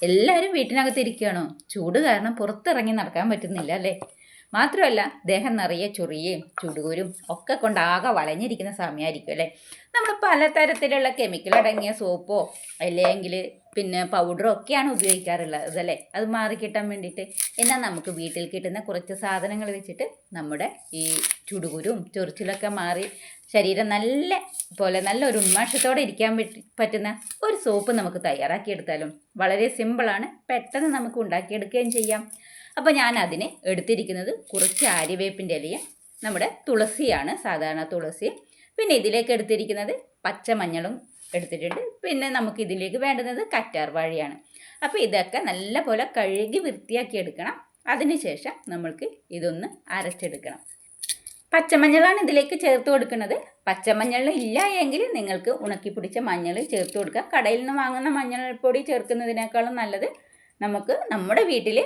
എല്ലാവരും വീട്ടിനകത്ത് ഇരിക്കുകയാണോ? ചൂട് കാരണം പുറത്തിറങ്ങി നടക്കാൻ പറ്റുന്നില്ല അല്ലേ? മാത്രമല്ല ദേഹം നിറയെ ചൊറിയും ചുടുകുരും ഒക്കെ കൊണ്ട് ആകെ വലഞ്ഞിരിക്കുന്ന സമയമായിരിക്കും അല്ലേ? നമ്മൾ പലതരത്തിലുള്ള കെമിക്കൽ അടങ്ങിയ സോപ്പോ അല്ലെങ്കിൽ പിന്നെ പൗഡറോ ഒക്കെയാണ് ഉപയോഗിക്കാറുള്ളത് അല്ലേ? അത് മാറിക്കിട്ടാൻ വേണ്ടിയിട്ട്. എന്നാൽ നമുക്ക് വീട്ടിൽ കിട്ടുന്ന കുറച്ച് സാധനങ്ങൾ വെച്ചിട്ട് നമ്മുടെ ഈ ചുടുകുരും ചൊറിച്ചിലൊക്കെ മാറി ശരീരം നല്ലൊരു ഉന്മാഷത്തോടെ ഇരിക്കാൻ പറ്റുന്ന ഒരു സോപ്പ് നമുക്ക് തയ്യാറാക്കിയെടുത്താലും. വളരെ സിമ്പിളാണ്, പെട്ടെന്ന് നമുക്ക് ഉണ്ടാക്കിയെടുക്കുകയും ചെയ്യാം. അപ്പോൾ ഞാൻ അതിന് എടുത്തിരിക്കുന്നത് കുറച്ച് ആര്യവേപ്പിൻ്റെ ഇലയും നമ്മുടെ തുളസിയാണ്, സാധാരണ തുളസി. പിന്നെ ഇതിലേക്ക് എടുത്തിരിക്കുന്നത് പച്ചമഞ്ഞളും എടുത്തിട്ടുണ്ട്. പിന്നെ നമുക്ക് ഇതിലേക്ക് വേണ്ടുന്നത് കറ്റാർ വാഴയാണ്. അപ്പോൾ ഇതൊക്കെ നല്ലപോലെ കഴുകി വൃത്തിയാക്കി എടുക്കണം. അതിനുശേഷം നമ്മൾക്ക് ഇതൊന്ന് അരച്ചെടുക്കണം. പച്ചമഞ്ഞളാണ് ഇതിലേക്ക് ചേർത്ത് കൊടുക്കുന്നത്. പച്ചമഞ്ഞൾ ഇല്ല എങ്കിൽ നിങ്ങൾക്ക് ഉണക്കിപ്പിടിച്ച മഞ്ഞൾ ചേർത്ത് കൊടുക്കുക. കടയിൽ നിന്ന് വാങ്ങുന്ന മഞ്ഞൾപ്പൊടി ചേർക്കുന്നതിനേക്കാളും നല്ലത് നമുക്ക് നമ്മുടെ വീട്ടിൽ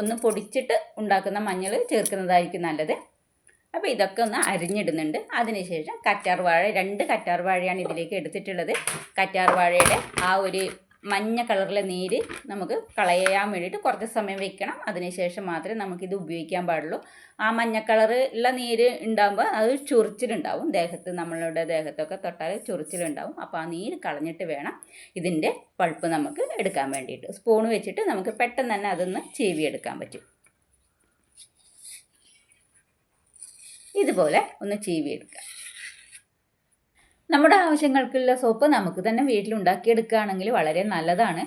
ഒന്ന് പൊടിച്ചിട്ട് ഉണ്ടാക്കുന്ന മഞ്ഞൾ ചേർക്കുന്നതായിരിക്കും നല്ലത്. അപ്പോൾ ഇതൊക്കെ ഒന്ന് അരിഞ്ഞിടുന്നുണ്ട്. അതിനുശേഷം കറ്റാർവാഴ, 2 കറ്റാർവാഴയാണ് ഇതിലേക്ക് എടുത്തിട്ടുള്ളത്. കറ്റാർവാഴയുടെ ആ ഒരു മഞ്ഞ കളറിലെ നീര് നമുക്ക് കളയാൻ വേണ്ടിയിട്ട് കുറച്ച് സമയം വെക്കണം. അതിനുശേഷം മാത്രമേ നമുക്കിത് ഉപയോഗിക്കാൻ പാടുള്ളൂ. ആ മഞ്ഞ കളറുള്ള നീര് ഉണ്ടാകുമ്പോൾ അത് ചൊറിച്ചിലുണ്ടാവും ദേഹത്ത്, നമ്മളുടെ ദേഹത്തൊക്കെ തൊട്ടാൽ ചൊറിച്ചിലുണ്ടാവും. അപ്പോൾ ആ നീര് കളഞ്ഞിട്ട് വേണം ഇതിൻ്റെ പൾപ്പ് നമുക്ക് എടുക്കാൻ വേണ്ടിയിട്ട്. സ്പൂൺ വെച്ചിട്ട് നമുക്ക് പെട്ടെന്ന് തന്നെ അതൊന്ന് ചീവിയെടുക്കാൻ പറ്റും. ഇതുപോലെ ഒന്ന് ചീവിയെടുക്കുക. നമ്മുടെ ആവശ്യങ്ങൾക്കുള്ള സോപ്പ് നമുക്ക് തന്നെ വീട്ടിലുണ്ടാക്കിയെടുക്കുകയാണെങ്കിൽ വളരെ നല്ലതാണ്.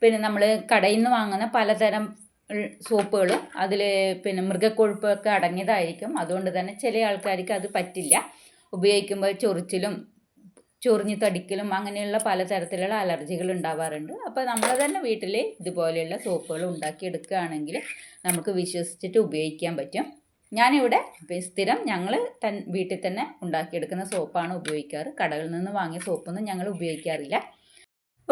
പിന്നെ നമ്മൾ കടയിൽ നിന്ന് വാങ്ങുന്ന പലതരം സോപ്പുകളും അതിൽ പിന്നെ മൃഗക്കൊഴുപ്പൊക്കെ അടങ്ങിയതായിരിക്കും. അതുകൊണ്ട് തന്നെ ചില ആൾക്കാർക്ക് അത് പറ്റില്ല. ഉപയോഗിക്കുമ്പോൾ ചൊറിച്ചിലും ചൊറിഞ്ഞ് തടിക്കലും അങ്ങനെയുള്ള പലതരത്തിലുള്ള അലർജികൾ ഉണ്ടാവാറുണ്ട്. അപ്പോൾ നമ്മൾ തന്നെ വീട്ടിൽ ഇതുപോലെയുള്ള സോപ്പുകൾ ഉണ്ടാക്കിയെടുക്കുകയാണെങ്കിൽ നമുക്ക് വിശ്വസിച്ചിട്ട് ഉപയോഗിക്കാൻ പറ്റും. ഞാനിവിടെ സ്ഥിരം ഞങ്ങൾ വീട്ടിൽ തന്നെ ഉണ്ടാക്കിയെടുക്കുന്ന സോപ്പാണ് ഉപയോഗിക്കാറ്. കടകളിൽ നിന്ന് വാങ്ങിയ സോപ്പൊന്നും ഞങ്ങൾ ഉപയോഗിക്കാറില്ല.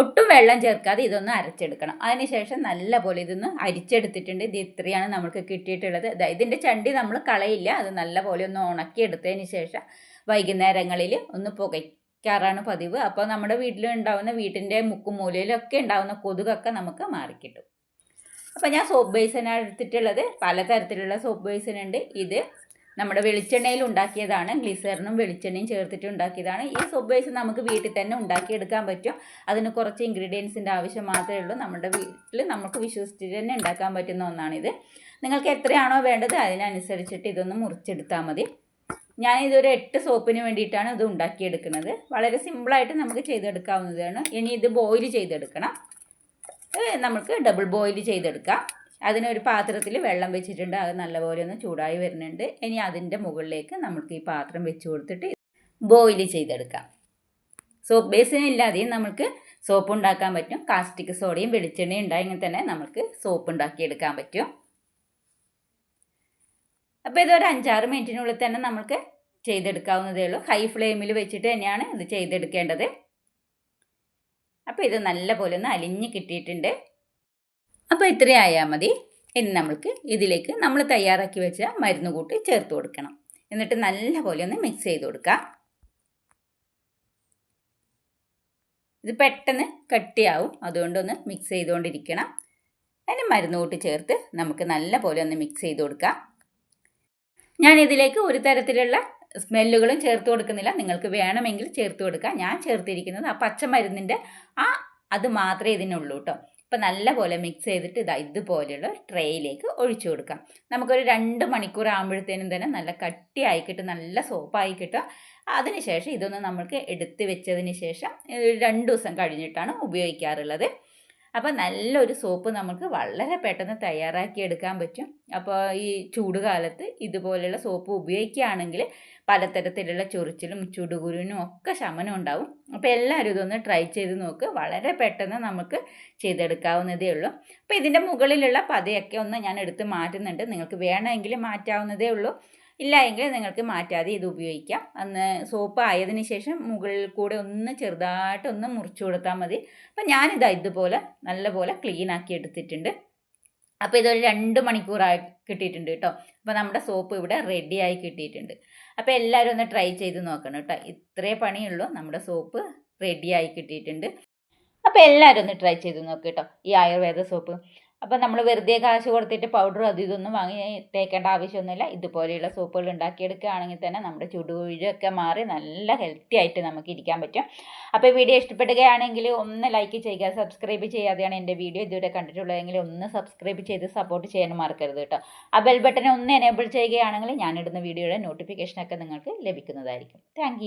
ഒട്ടും വെള്ളം ചേർക്കാതെ ഇതൊന്ന് അരച്ചെടുക്കണം. അതിനുശേഷം നല്ലപോലെ ഇതൊന്ന് അരിച്ചെടുത്തിട്ടുണ്ട്. ഇത് ഇത്രയാണ് നമുക്ക് കിട്ടിയിട്ടുള്ളത്. ഇതിൻ്റെ ചണ്ടി നമ്മൾ കളയില്ല. അത് നല്ലപോലെ ഒന്ന് ഉണക്കിയെടുത്തതിന് ശേഷം വൈകുന്നേരങ്ങളിൽ ഒന്ന് പുകയ്ക്കാറാണ് പതിവ്. അപ്പോൾ നമ്മുടെ വീട്ടിലുണ്ടാവുന്ന വീട്ടിൻ്റെ മുക്കും മൂലയിലൊക്കെ ഉണ്ടാവുന്ന കൊതുകൊക്കെ നമുക്ക് മാറിക്കിട്ടും. അപ്പോൾ ഞാൻ സോപ്പ് ബേസിനാണ് എടുത്തിട്ടുള്ളത്. പലതരത്തിലുള്ള സോപ്പ് ബേസിനുണ്ട്. ഇത് നമ്മുടെ വെളിച്ചെണ്ണയിൽ ഉണ്ടാക്കിയതാണ്. ഗ്ലിസറിനും വെളിച്ചെണ്ണയും ചേർത്തിട്ട് ഉണ്ടാക്കിയതാണ്. ഈ സോപ്പ് ബേസ് നമുക്ക് വീട്ടിൽ തന്നെ ഉണ്ടാക്കിയെടുക്കാൻ പറ്റും. അതിന് കുറച്ച് ഇൻഗ്രീഡിയൻസിൻ്റെ ആവശ്യം മാത്രമേ ഉള്ളൂ. നമ്മുടെ വീട്ടിൽ നമുക്ക് വിശ്വസിച്ചിട്ട് തന്നെ ഉണ്ടാക്കാൻ പറ്റുന്ന ഒന്നാണിത്. നിങ്ങൾക്ക് എത്രയാണോ വേണ്ടത് അതിനനുസരിച്ചിട്ട് ഇതൊന്ന് മുറിച്ചെടുത്താൽ മതി. ഞാനിതൊരു 8 സോപ്പിന് വേണ്ടിയിട്ടാണ് ഇത് ഉണ്ടാക്കിയെടുക്കുന്നത്. വളരെ സിമ്പിളായിട്ട് നമുക്ക് ചെയ്തെടുക്കാവുന്നതാണ്. ഇനി ഇത് ബോയിൽ ചെയ്തെടുക്കണം. നമുക്ക് ഡബിൾ ബോയിൽ ചെയ്തെടുക്കാം. അതിനൊരു പാത്രത്തിൽ വെള്ളം വെച്ചിട്ടുണ്ട്. അത് നല്ലപോലെ ഒന്ന് ചൂടായി വരുന്നുണ്ട്. ഇനി അതിൻ്റെ മുകളിലേക്ക് നമുക്ക് ഈ പാത്രം വെച്ച് കൊടുത്തിട്ട് ബോയിൽ ചെയ്തെടുക്കാം. സോപ്പ് ബേസിനില്ലാതെയും നമുക്ക് സോപ്പ് ഉണ്ടാക്കാൻ പറ്റും. കാസ്റ്റിക് സോഡയും വെളിച്ചെണ്ണയും ഉണ്ടായെങ്കിൽ തന്നെ നമുക്ക് സോപ്പ് ഉണ്ടാക്കിയെടുക്കാൻ പറ്റും. അപ്പോൾ ഇതൊരു 5-6 മിനിറ്റിനുള്ളിൽ തന്നെ നമുക്ക് ചെയ്തെടുക്കാവുന്നതേ ഉള്ളൂ. ഹൈ ഫ്ലെയിമിൽ വെച്ചിട്ട് തന്നെയാണ് ഇത് ചെയ്തെടുക്കേണ്ടത്. അപ്പോൾ ഇത് നല്ലപോലെ ഒന്ന് അലിഞ്ഞ് കിട്ടിയിട്ടുണ്ട്. അപ്പോൾ ഇത്രയായാൽ മതി. ഇനി നമുക്ക് ഇതിലേക്ക് നമ്മൾ തയ്യാറാക്കി വെച്ച മരുന്ന് കൂട്ടി ചേർത്ത് കൊടുക്കണം. എന്നിട്ട് നല്ലപോലെ ഒന്ന് മിക്സ് ചെയ്ത് കൊടുക്കാം. ഇത് പെട്ടെന്ന് കട്ടിയാവും, അതുകൊണ്ടൊന്ന് മിക്സ് ചെയ്തുകൊണ്ടിരിക്കണം. അതിന് മരുന്ന് കൂട്ടി ചേർത്ത് നമുക്ക് നല്ലപോലെ ഒന്ന് മിക്സ് ചെയ്ത് കൊടുക്കാം. ഞാൻ ഇതിലേക്ക് ഒരു തരത്തിലുള്ള സ്മെല്ലുകളും ചേർത്ത് കൊടുക്കുന്നില്ല. നിങ്ങൾക്ക് വേണമെങ്കിൽ ചേർത്ത് കൊടുക്കാം. ഞാൻ ചേർത്തിരിക്കുന്നത് ആ പച്ചമരുന്നിൻ്റെ അത് മാത്രമേ ഇതിനുള്ളൂ കേട്ടോ. ഇപ്പം നല്ലപോലെ മിക്സ് ചെയ്തിട്ട് ഇതുപോലെയുള്ള ട്രേയിലേക്ക് ഒഴിച്ചു കൊടുക്കാം. നമുക്കൊരു 2 മണിക്കൂർ ആകുമ്പോഴത്തേനും തന്നെ നല്ല കട്ടിയായി കിട്ടും, നല്ല സോപ്പായി കിട്ടും. അതിനുശേഷം ഇതൊന്ന് നമ്മൾക്ക് എടുത്ത് വെച്ചതിന് ശേഷം 2 ദിവസം കഴിഞ്ഞിട്ടാണ് ഉപയോഗിക്കാറുള്ളത്. അപ്പോൾ നല്ലൊരു സോപ്പ് നമുക്ക് വളരെ പെട്ടെന്ന് തയ്യാറാക്കിയെടുക്കാൻ പറ്റും. അപ്പോൾ ഈ ചൂട് കാലത്ത് ഇതുപോലെയുള്ള സോപ്പ് ഉപയോഗിക്കുകയാണെങ്കിൽ പലതരത്തിലുള്ള ചൊറിച്ചിലും ചുടുകുരുവിനും ഒക്കെ ശമനം ഉണ്ടാവും. അപ്പോൾ എല്ലാവരും ഇതൊന്ന് ട്രൈ ചെയ്ത് നോക്ക്. വളരെ പെട്ടെന്ന് നമുക്ക് ചെയ്തെടുക്കാവുന്നതേ ഉള്ളൂ. അപ്പോൾ ഇതിൻ്റെ മുകളിലുള്ള പതയൊക്കെ ഒന്ന് ഞാൻ എടുത്ത് മാറ്റുന്നുണ്ട്. നിങ്ങൾക്ക് വേണമെങ്കിൽ മാറ്റാവുന്നതേ ഉള്ളൂ. ഇല്ല എങ്കിൽ നിങ്ങൾക്ക് മാറ്റാതെ ഇത് ഉപയോഗിക്കാം. അന്ന് സോപ്പ് ആയതിനു ശേഷം മുകളിൽ കൂടെ ഒന്ന് ചെറുതായിട്ടൊന്ന് മുറിച്ചു കൊടുത്താൽ മതി. അപ്പം ഇതുപോലെ നല്ലപോലെ ക്ലീൻ ആക്കി എടുത്തിട്ടുണ്ട്. അപ്പോൾ ഇതൊരു 2 മണിക്കൂറായി കിട്ടിയിട്ടുണ്ട് കേട്ടോ. അപ്പോൾ നമ്മുടെ സോപ്പ് ഇവിടെ റെഡിയായി കിട്ടിയിട്ടുണ്ട്. അപ്പോൾ എല്ലാവരും ഒന്ന് ട്രൈ ചെയ്ത് നോക്കണം കേട്ടോ. ഇത്രേ പണിയുള്ളൂ, നമ്മുടെ സോപ്പ് റെഡിയായി കിട്ടിയിട്ടുണ്ട്. അപ്പോൾ എല്ലാവരും ഒന്ന് ട്രൈ ചെയ്ത് നോക്ക് കേട്ടോ ഈ ആയുർവേദ സോപ്പ്. അപ്പോൾ നമ്മൾ വെറുതെ കാശ് കൊടുത്തിട്ട് പൗഡർ അത് ഇതൊന്നും വാങ്ങി തേക്കേണ്ട ആവശ്യമൊന്നുമില്ല. ഇതുപോലെയുള്ള സോപ്പുകൾ ഉണ്ടാക്കിയെടുക്കുകയാണെങ്കിൽ തന്നെ നമ്മുടെ ചുടുകുഴിയൊക്കെ മാറി നല്ല ഹെൽത്തി ആയിട്ട് നമുക്ക് ഇരിക്കാൻ പറ്റും. അപ്പോൾ വീഡിയോ ഇഷ്ടപ്പെടുകയാണെങ്കിൽ ഒന്ന് ലൈക്ക് ചെയ്യുക. സബ്സ്ക്രൈബ് ചെയ്യാതെയാണ് എൻ്റെ വീഡിയോ ഇതുവരെ കണ്ടിട്ടുള്ളതെങ്കിൽ ഒന്ന് സബ്സ്ക്രൈബ് ചെയ്ത് സപ്പോർട്ട് ചെയ്യാനും മറക്കരുത് കേട്ടോ. ആ ബെൽ ബട്ടൺ ഒന്ന് എനേബിൾ ചെയ്യുകയാണെങ്കിൽ ഞാനിടുന്ന വീഡിയോയുടെ നോട്ടിഫിക്കേഷനൊക്കെ നിങ്ങൾക്ക് ലഭിക്കുന്നതായിരിക്കും. താങ്ക്